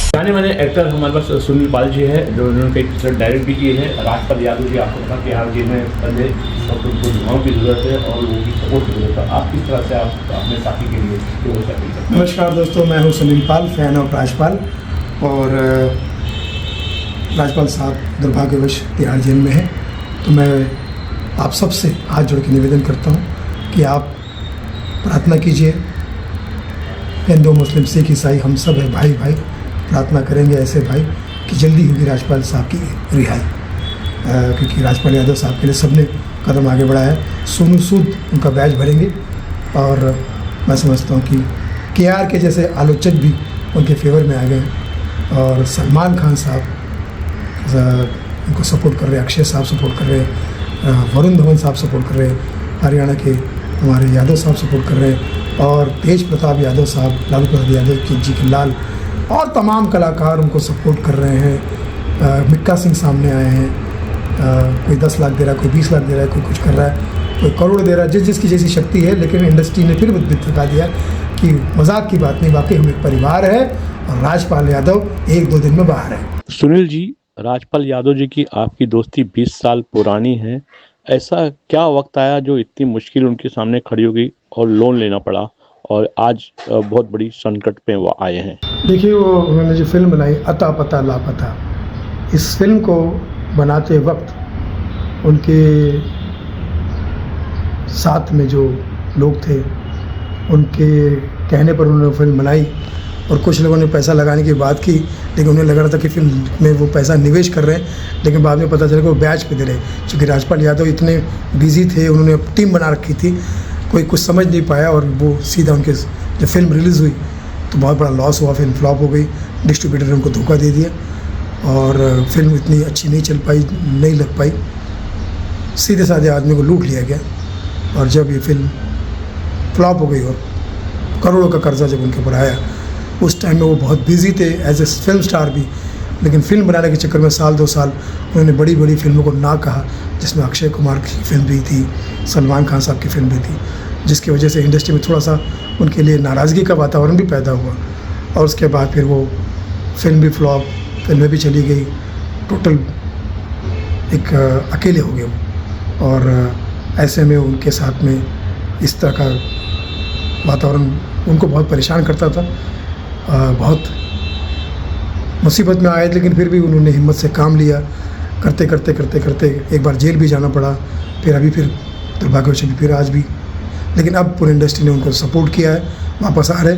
जाने माने एक्टर हमारे पास सुनील पाल जी है, जो उन्होंने कई पिक्चर डायरेक्ट भी किए हैं। राजपाल यादव जी, आपको पता कि हाल जी में पहले और उनको दुआओं की ज़रूरत है और लोगों की सपोर्ट की ज़रूरत है। आप किस तरह से आप अपने साथी के लिए जो हो सकते? नमस्कार दोस्तों, मैं हूं सुनील पाल, फ़ैन ऑफ राजपाल। और राजपाल साहब दुर्भाग्यवश तिहाड़ जेल में हैं, तो मैं आप सबसे हाथ जोड़ के निवेदन करता हूं कि आप प्रार्थना कीजिए। हिंदू, मुस्लिम, सिख, ईसाई हम सब है भाई भाई। प्रार्थना करेंगे ऐसे भाई कि जल्दी होगी राजपाल साहब की रिहाई, क्योंकि राजपाल यादव साहब के लिए सबने कदम आगे बढ़ाया है। सोनू सूद उनका बैच भरेंगे और मैं समझता हूँ कि KR के जैसे आलोचक भी उनके फेवर में आ गए हैं और सलमान खान साहब उनको सपोर्ट कर रहे हैं, अक्षय साहब सपोर्ट कर रहे हैं, वरुण धवन साहब सपोर्ट कर रहे हैं, हरियाणा के हमारे यादव साहब सपोर्ट कर रहे हैं और तेज प्रताप यादव साहब, लालू प्रसाद यादव जी के लाल और तमाम कलाकार उनको सपोर्ट कर रहे हैं। मिक्का सिंह सामने आए हैं, कोई 10 लाख दे रहा है, कोई 20 लाख दे रहा है, कोई कुछ कर रहा है, कोई करोड़ दे रहा है, जिसकी जैसी शक्ति है। लेकिन इंडस्ट्री ने फिर दिखा दिया कि मजाक की बात नहीं, वाकई हम एक परिवार है और राजपाल यादव 1-2 दिन में बाहर है। सुनील जी, राजपाल यादव जी की आपकी दोस्ती 20 साल पुरानी है। ऐसा क्या वक्त आया जो इतनी मुश्किल उनके सामने खड़ी हो गई और लोन लेना पड़ा और आज बहुत बड़ी संकट पे वो आए हैं? देखिए, वो उन्होंने जो फिल्म बनाई अता पता लापता, इस फिल्म को बनाते वक्त उनके साथ में जो लोग थे उनके कहने पर उन्होंने फिल्म बनाई और कुछ लोगों ने पैसा लगाने की बात की, लेकिन उन्हें लग रहा था कि फिल्म में वो पैसा निवेश कर रहे हैं, लेकिन बाद में पता चला कि वो ब्याज पे दे रहे हैं। क्योंकि राजपाल यादव इतने बिजी थे, उन्होंने टीम बना रखी थी, कोई कुछ समझ नहीं पाया और वो सीधा उनके जब फिल्म रिलीज़ हुई तो बहुत बड़ा लॉस हुआ, फिल्म फ्लॉप हो गई, डिस्ट्रीब्यूटर ने उनको धोखा दे दिया और फिल्म इतनी अच्छी नहीं चल पाई, नहीं लग पाई, सीधे साधे आदमी को लूट लिया गया। और जब ये फिल्म फ्लॉप हो गई और करोड़ों का कर्जा जब उनके ऊपर आया, उस टाइम में वो बहुत बिजी थे एज ए फिल्म स्टार भी, लेकिन फिल्म बनाने के चक्कर में 1-2 साल उन्होंने बड़ी बड़ी फिल्मों को ना कहा, जिसमें अक्षय कुमार की फिल्म भी थी, सलमान खान साहब की फिल्म भी थी, जिसकी वजह से इंडस्ट्री में थोड़ा सा उनके लिए नाराज़गी का वातावरण भी पैदा हुआ। और उसके बाद फिर वो फिल्म भी फ्लॉप, फिल्में भी चली गई, टोटल एक अकेले हो गए वो। और ऐसे में उनके साथ में इस तरह का वातावरण उनको बहुत परेशान करता था, बहुत मुसीबत में आए, लेकिन फिर भी उन्होंने हिम्मत से काम लिया। करते करते करते करते एक बार जेल भी जाना पड़ा, फिर दुर्भाग्यवश फिर आज भी, लेकिन अब पूरी इंडस्ट्री ने उनको सपोर्ट किया है, वापस आ रहे।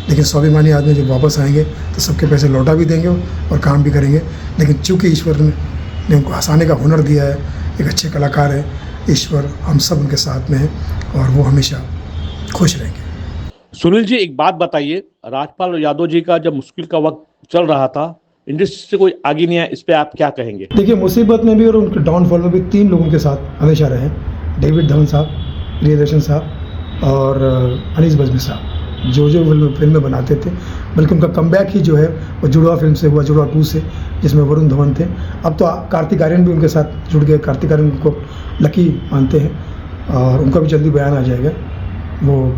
लेकिन स्वाभिमानी आदमी जब वापस आएंगे तो सबके पैसे लौटा भी देंगे और काम भी करेंगे। लेकिन चूँकि ईश्वर ने उनको हंसाने का हुनर दिया है, एक अच्छे कलाकार है, ईश्वर हम सब उनके साथ में है और वो हमेशा खुश रहेंगे। सुनील जी, एक बात बताइए, राजपाल यादव जी का जब मुश्किल का वक्त चल रहा था, इंडस्ट्री से कोई आगे नहीं आया, इस पे आप क्या कहेंगे? देखिए, मुसीबत में भी और उनके डाउनफॉल में भी 3 लोगों के साथ हमेशा रहे, डेविड धवन साहब, प्रियदर्शन साहब और अनीस बज्मी साहब, जो फिल्में बनाते थे। बल्कि उनका कमबैक ही जो है वो जुड़वा फिल्म से हुआ, जुड़वा 2 से, जिसमें वरुण धवन थे। अब तो कार्तिक आर्यन भी उनके साथ जुड़ गए, कार्तिक आर्यन उनको लकी मानते हैं और उनका भी जल्दी बयान आ जाएगा। वो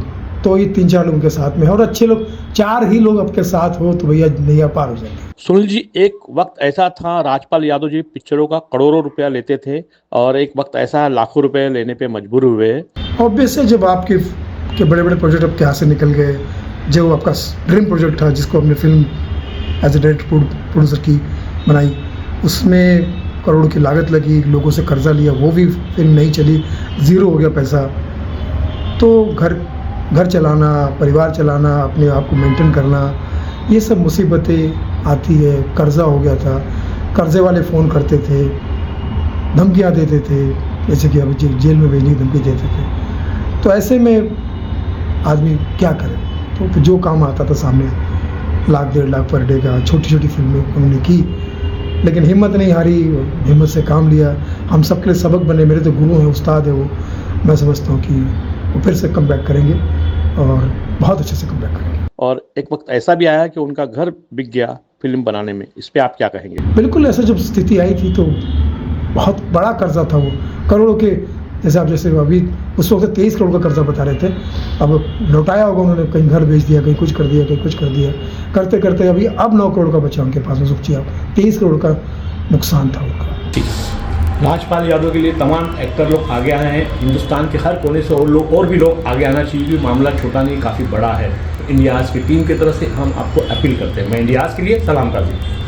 तो ये 3-4 लोगों के साथ में है और अच्छे लोग, 4 ही लोग आपके साथ हो तो भैया नैया पार हो जाएगी। सुनील जी, एक वक्त ऐसा था राजपाल यादव जी पिक्चरों का करोड़ों रुपया लेते थे और एक वक्त ऐसा लाखों रुपए लेने पे मजबूर हुए। ऑब्वियस है, जब आपके बड़े बड़े प्रोजेक्ट आपके हाथ से निकल गए, जो आपका ड्रीम प्रोजेक्ट था जिसको आपने film as a director producer की बनाई, उसमें करोड़ की लागत लगी, लोगों से कर्जा लिया, वो भी फिल्म नहीं चली, ज़ीरो हो गया पैसा, तो घर चलाना, परिवार चलाना, अपने आप को मेंटेन करना, ये सब मुसीबतें आती है। कर्जा हो गया था, कर्जे वाले फ़ोन करते थे, धमकियाँ देते थे, जैसे कि अभी जेल में भेजने की धमकी देते थे। तो ऐसे में आदमी क्या करे, तो जो काम आता था सामने, 1-1.5 लाख पर डे का, छोटी छोटी फिल्में उन्होंने की, लेकिन हिम्मत नहीं हारी, हिम्मत से काम लिया। हम सबके लिए सबक बने, मेरे तो गुरु हैं, उस्ताद है वो। मैं समझता हूँ कि वो फिर से कम बैक करेंगे और बहुत अच्छे से कम बैक करेंगे। और एक वक्त ऐसा भी आया कि उनका घर बिक गया फिल्म बनाने में, इस पे आप क्या कहेंगे? बिल्कुल, ऐसा जब स्थिति आई थी तो बहुत बड़ा कर्जा था वो, करोड़ों के, जैसे अभी उस वक्त 23 करोड़ का कर्जा बता रहे थे। अब लौटाया होगा उन्होंने, कहीं घर बेच दिया, कहीं कुछ कर दिया, कहीं कुछ कर दिया, करते करते अभी अब 9 करोड़ का बचा उनके पास में सुखचिया, 23 करोड़ का नुकसान था उनका। राजपाल यादव के लिए तमाम एक्टर लोग आगे आए हैं, हिंदुस्तान के हर कोने से और भी लोग आगे आना चाहिए, क्योंकि मामला छोटा नहीं, काफ़ी बड़ा है। इंडियाज़ की टीम की तरफ से हम आपको अपील करते हैं। मैं इंडियाज़ के लिए सलाम करती हूँ।